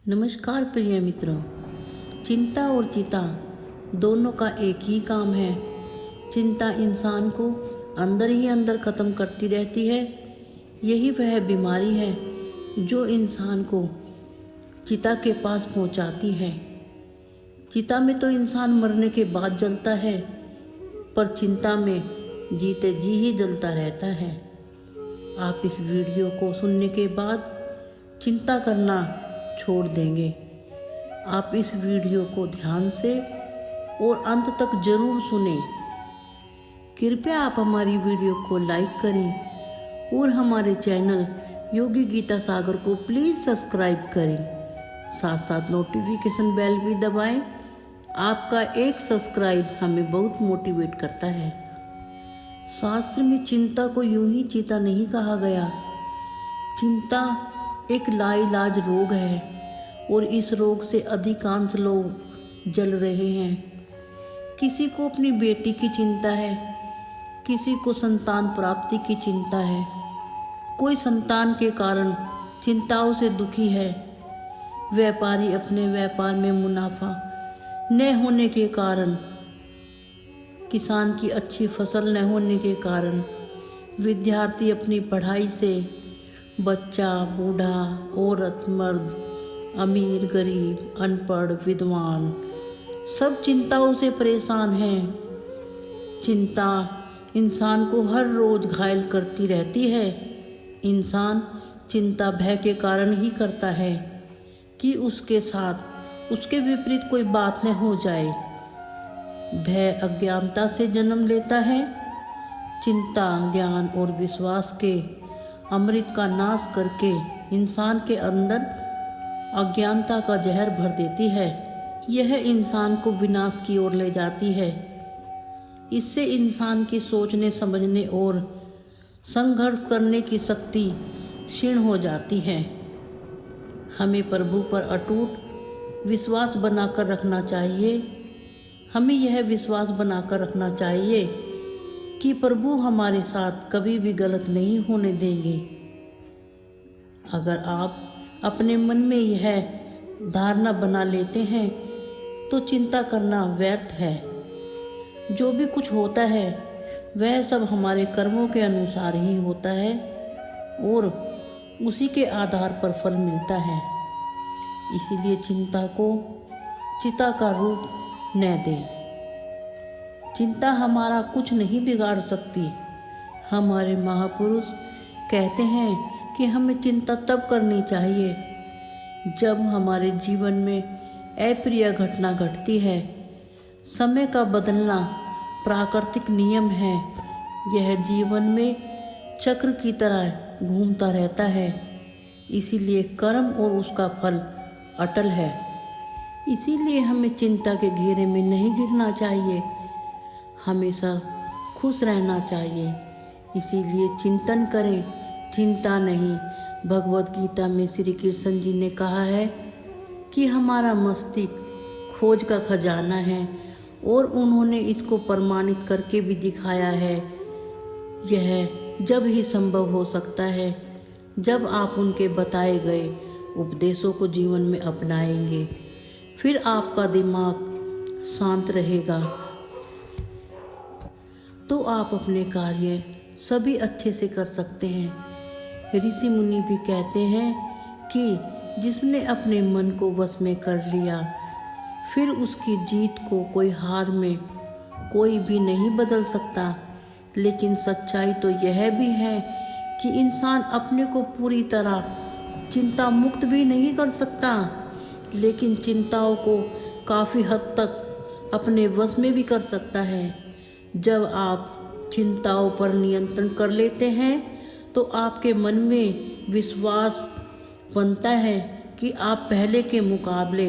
नमस्कार प्रिय मित्रों। चिंता और चिता दोनों का एक ही काम है। चिंता इंसान को अंदर ही अंदर ख़त्म करती रहती है। यही वह बीमारी है जो इंसान को चिता के पास पहुंचाती है। चिता में तो इंसान मरने के बाद जलता है, पर चिंता में जीते जी ही जलता रहता है। आप इस वीडियो को सुनने के बाद चिंता करना छोड़ देंगे। आप इस वीडियो को ध्यान से और अंत तक जरूर सुनें। कृपया आप हमारी वीडियो को लाइक करें और हमारे चैनल योगी गीता सागर को प्लीज़ सब्सक्राइब करें। साथ साथ नोटिफिकेशन बेल भी दबाएं। आपका एक सब्सक्राइब हमें बहुत मोटिवेट करता है। शास्त्र में चिंता को यूं ही चिता नहीं कहा गया। चिंता एक लाइलाज रोग है और इस रोग से अधिकांश लोग जल रहे हैं। किसी को अपनी बेटी की चिंता है, किसी को संतान प्राप्ति की चिंता है, कोई संतान के कारण चिंताओं से दुखी है। व्यापारी अपने व्यापार में मुनाफा न होने के कारण, किसान की अच्छी फसल न होने के कारण, विद्यार्थी अपनी पढ़ाई से, बच्चा, बूढ़ा, औरत, मर्द, अमीर, गरीब, अनपढ़, विद्वान, सब चिंताओं से परेशान हैं। चिंता इंसान को हर रोज़ घायल करती रहती है। इंसान चिंता भय के कारण ही करता है कि उसके साथ उसके विपरीत कोई बात न हो जाए। भय अज्ञानता से जन्म लेता है। चिंता ज्ञान और विश्वास के अमृत का नाश करके इंसान के अंदर अज्ञानता का जहर भर देती है। यह इंसान को विनाश की ओर ले जाती है। इससे इंसान की सोचने समझने और संघर्ष करने की शक्ति क्षीण हो जाती है। हमें प्रभु पर अटूट विश्वास बनाकर रखना चाहिए। हमें यह विश्वास बनाकर रखना चाहिए कि प्रभु हमारे साथ कभी भी गलत नहीं होने देंगे। अगर आप अपने मन में यह धारणा बना लेते हैं तो चिंता करना व्यर्थ है। जो भी कुछ होता है वह सब हमारे कर्मों के अनुसार ही होता है और उसी के आधार पर फल मिलता है। इसीलिए चिंता को चिता का रूप न दें। चिंता हमारा कुछ नहीं बिगाड़ सकती। हमारे महापुरुष कहते हैं कि हमें चिंता तब करनी चाहिए जब हमारे जीवन में अप्रिय घटना घटती है। समय का बदलना प्राकृतिक नियम है। यह जीवन में चक्र की तरह घूमता रहता है। इसीलिए कर्म और उसका फल अटल है। इसीलिए हमें चिंता के घेरे में नहीं घिरना चाहिए, हमेशा खुश रहना चाहिए। इसीलिए चिंतन करें, चिंता नहीं। भगवत गीता में श्री कृष्ण जी ने कहा है कि हमारा मस्तिष्क खोज का खजाना है और उन्होंने इसको प्रमाणित करके भी दिखाया है। यह जब ही संभव हो सकता है जब आप उनके बताए गए उपदेशों को जीवन में अपनाएंगे। फिर आपका दिमाग शांत रहेगा तो आप अपने कार्य सभी अच्छे से कर सकते हैं। ऋषि मुनि भी कहते हैं कि जिसने अपने मन को वश में कर लिया, फिर उसकी जीत को कोई हार में कोई भी नहीं बदल सकता। लेकिन सच्चाई तो यह भी है कि इंसान अपने को पूरी तरह चिंता मुक्त भी नहीं कर सकता, लेकिन चिंताओं को काफ़ी हद तक अपने वश में भी कर सकता है। जब आप चिंताओं पर नियंत्रण कर लेते हैं तो आपके मन में विश्वास बनता है कि आप पहले के मुकाबले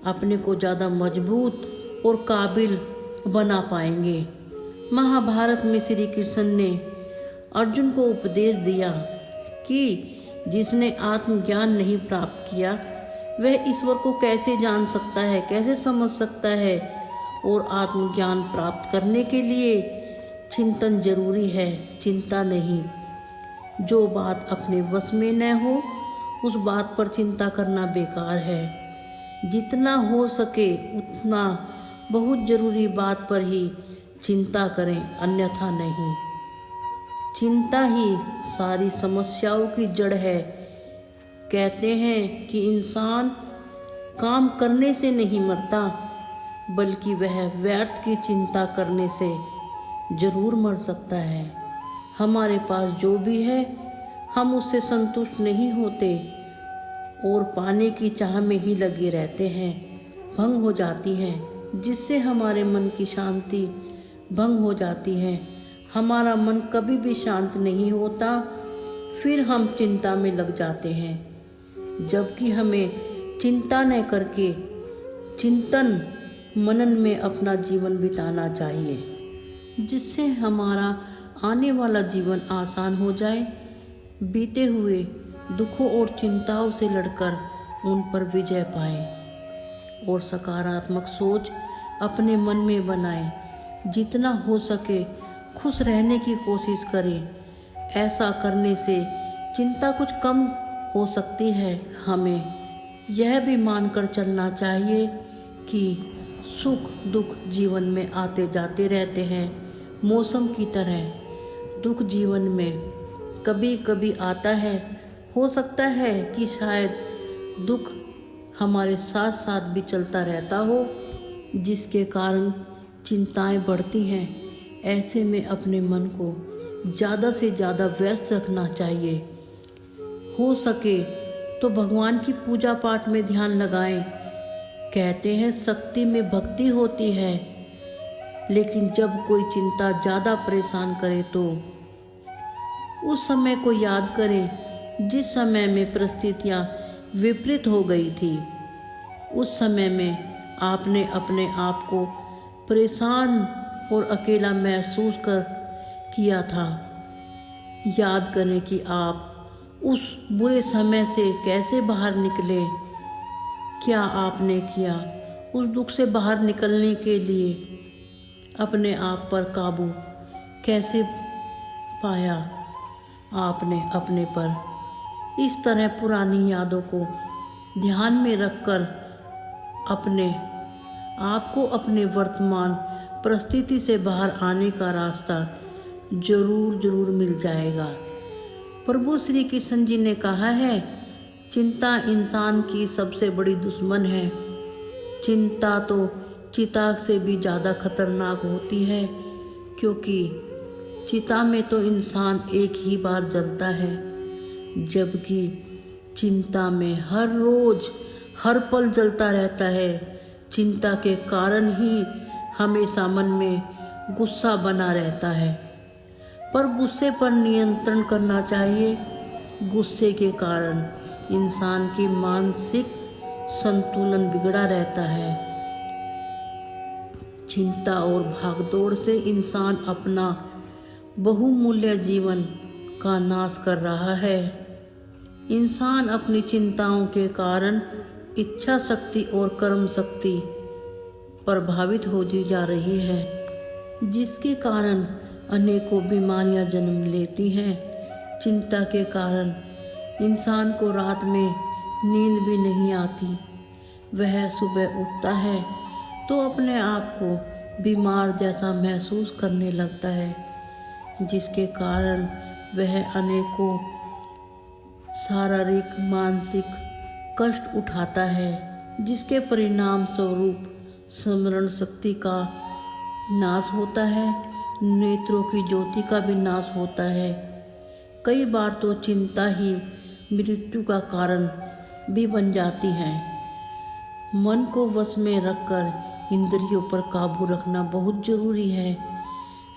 अपने को ज़्यादा मजबूत और काबिल बना पाएंगे। महाभारत में श्री कृष्ण ने अर्जुन को उपदेश दिया कि जिसने आत्मज्ञान नहीं प्राप्त किया वह ईश्वर को कैसे जान सकता है, कैसे समझ सकता है। और आत्मज्ञान प्राप्त करने के लिए चिंतन जरूरी है, चिंता नहीं। जो बात अपने वश में न हो उस बात पर चिंता करना बेकार है। जितना हो सके उतना बहुत ज़रूरी बात पर ही चिंता करें, अन्यथा नहीं। चिंता ही सारी समस्याओं की जड़ है। कहते हैं कि इंसान काम करने से नहीं मरता, बल्कि वह व्यर्थ की चिंता करने से जरूर मर सकता है। हमारे पास जो भी है हम उससे संतुष्ट नहीं होते और पाने की चाह में ही लगे रहते हैं। भंग हो जाती है, जिससे हमारे मन की शांति भंग हो जाती है। हमारा मन कभी भी शांत नहीं होता, फिर हम चिंता में लग जाते हैं। जबकि हमें चिंता न करके चिंतन मनन में अपना जीवन बिताना चाहिए, जिससे हमारा आने वाला जीवन आसान हो जाए। बीते हुए दुखों और चिंताओं से लड़कर उन पर विजय पाएं और सकारात्मक सोच अपने मन में बनाएं। जितना हो सके खुश रहने की कोशिश करें। ऐसा करने से चिंता कुछ कम हो सकती है। हमें यह भी मानकर चलना चाहिए कि सुख दुख जीवन में आते जाते रहते हैं, मौसम की तरह। दुख जीवन में कभी कभी आता है। हो सकता है कि शायद दुख हमारे साथ साथ भी चलता रहता हो, जिसके कारण चिंताएं बढ़ती हैं। ऐसे में अपने मन को ज़्यादा से ज़्यादा व्यस्त रखना चाहिए। हो सके तो भगवान की पूजा पाठ में ध्यान लगाएं। कहते हैं शक्ति में भक्ति होती है, लेकिन जब कोई चिंता ज़्यादा परेशान करे तो उस समय को याद करें जिस समय में परिस्थितियाँ विपरीत हो गई थी। उस समय में आपने अपने आप को परेशान और अकेला महसूस किया था। याद करें कि आप उस बुरे समय से कैसे बाहर निकले। क्या आपने किया उस दुख से बाहर निकलने के लिए? अपने आप पर काबू कैसे पाया आपने अपने पर? इस तरह पुरानी यादों को ध्यान में रखकर अपने आप को अपने वर्तमान परिस्थिति से बाहर आने का रास्ता जरूर मिल जाएगा। प्रभु श्री कृष्ण जी ने कहा है, चिंता इंसान की सबसे बड़ी दुश्मन है। चिंता तो चिता से भी ज़्यादा खतरनाक होती है, क्योंकि चिता में तो इंसान एक ही बार जलता है, जबकि चिंता में हर रोज हर पल जलता रहता है। चिंता के कारण ही हमेशा मन में गुस्सा बना रहता है, पर गुस्से पर नियंत्रण करना चाहिए। गुस्से के कारण इंसान की मानसिक संतुलन बिगड़ा रहता है। चिंता और भागदौड़ से इंसान अपना बहुमूल्य जीवन का नाश कर रहा है। इंसान अपनी चिंताओं के कारण इच्छा शक्ति और कर्म शक्ति प्रभावित होती जा रही है, जिसके कारण अनेकों बीमारियां जन्म लेती हैं। चिंता के कारण इंसान को रात में नींद भी नहीं आती। वह सुबह उठता है तो अपने आप को बीमार जैसा महसूस करने लगता है, जिसके कारण वह अनेकों शारीरिक मानसिक कष्ट उठाता है, जिसके परिणाम स्वरूप स्मरण शक्ति का नाश होता है, नेत्रों की ज्योति का भी नाश होता है। कई बार तो चिंता ही मृत्यु का कारण भी बन जाती है। मन को वश में रखकर इंद्रियों पर काबू रखना बहुत जरूरी है।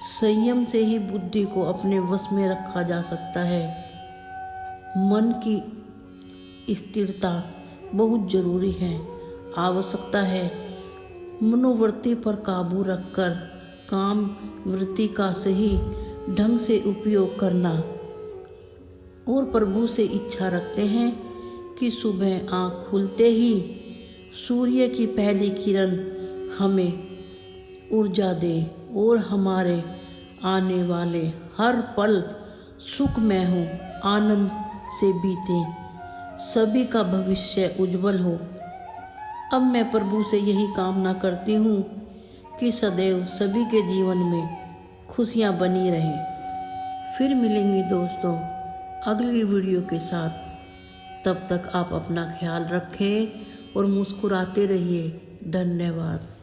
संयम से ही बुद्धि को अपने वश में रखा जा सकता है। मन की स्थिरता बहुत जरूरी है। आवश्यकता है मनोवृत्ति पर काबू रखकर काम वृत्ति का सही ढंग से उपयोग करना। और प्रभु से इच्छा रखते हैं कि सुबह आँख खुलते ही सूर्य की पहली किरण हमें ऊर्जा दे और हमारे आने वाले हर पल सुखमय हो, आनंद से बीते। सभी का भविष्य उज्जवल हो। अब मैं प्रभु से यही कामना करती हूँ कि सदैव सभी के जीवन में खुशियाँ बनी रहें। फिर मिलेंगे दोस्तों अगली वीडियो के साथ। तब तक आप अपना ख्याल रखें और मुस्कुराते रहिए। धन्यवाद।